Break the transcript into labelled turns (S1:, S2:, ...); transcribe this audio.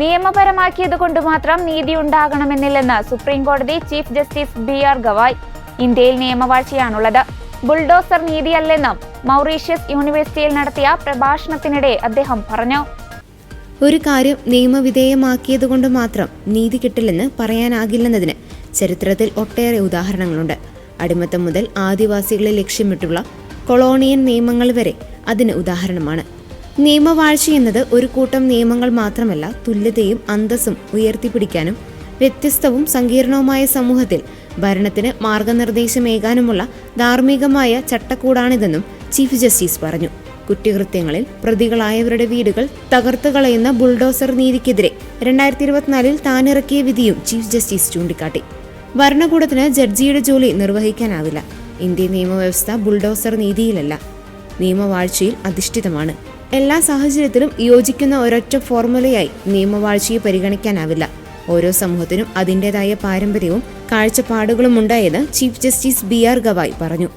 S1: നിയമപരമാക്കിയതുകൊണ്ട് മാത്രം നീതി ഉണ്ടാകണമെന്നില്ലെന്ന് സുപ്രീം കോടതി ചീഫ് ജസ്റ്റിസ് BR ഗവായ്. ഇന്ത്യയിൽ നിയമവാഴ്ചയാണുള്ളത്, ബുൾഡോസർ നീതിയല്ലെന്നും മൗറീഷ്യസ് യൂണിവേഴ്സിറ്റിയിൽ നടത്തിയ പ്രഭാഷണത്തിനിടെ അദ്ദേഹം പറഞ്ഞു.
S2: ഒരു കാര്യം നിയമവിധേയമാക്കിയതുകൊണ്ട് മാത്രം നീതി കിട്ടില്ലെന്ന് പറയാനാകില്ലെന്നതിന് ചരിത്രത്തിൽ ഒട്ടേറെ ഉദാഹരണങ്ങളുണ്ട്. അടിമത്തം മുതൽ ആദിവാസികളെ ലക്ഷ്യമിട്ടുള്ള കൊളോണിയൻ നിയമങ്ങൾ വരെ അതിന് ഉദാഹരണമാണ്. നിയമവാഴ്ചയെന്നത് ഒരു കൂട്ടം നിയമങ്ങൾ മാത്രമല്ല, തുല്യതയും അന്തസ്സും ഉയർത്തിപ്പിടിക്കാനും വ്യത്യസ്തവും സങ്കീർണവുമായ സമൂഹത്തിൽ ഭരണത്തിന് മാർഗനിർദ്ദേശമേകാനുമുള്ള ധാർമ്മികമായ ചട്ടക്കൂടാണിതെന്നും ചീഫ് ജസ്റ്റിസ് പറഞ്ഞു. കുറ്റകൃത്യങ്ങളിൽ പ്രതികളായവരുടെ വീടുകൾ തകർത്തു കളയുന്ന ബുൾഡോസർ നീതിക്കെതിരെ 2024 താനിറക്കിയ വിധിയും ചീഫ് ജസ്റ്റിസ് ചൂണ്ടിക്കാട്ടി. ഭരണകൂടത്തിന് ജഡ്ജിയുടെ ജോലി നിർവഹിക്കാനാവില്ല. ഇന്ത്യൻ നിയമവ്യവസ്ഥ ബുൾഡോസർ നീതിയിലല്ല, നിയമവാഴ്ചയിൽ അധിഷ്ഠിതമാണ്. എല്ലാ സാഹചര്യത്തിലും യോജിക്കുന്ന ഒരൊറ്റ ഫോർമുലയായി നിയമവാഴ്ചയെ പരിഗണിക്കാനാവില്ല. ഓരോ സമൂഹത്തിനും അതിൻ്റെതായ പാരമ്പര്യവും കാഴ്ചപ്പാടുകളും ഉണ്ടായെന്ന് ചീഫ് ജസ്റ്റിസ് BR ഗവായ് പറഞ്ഞു.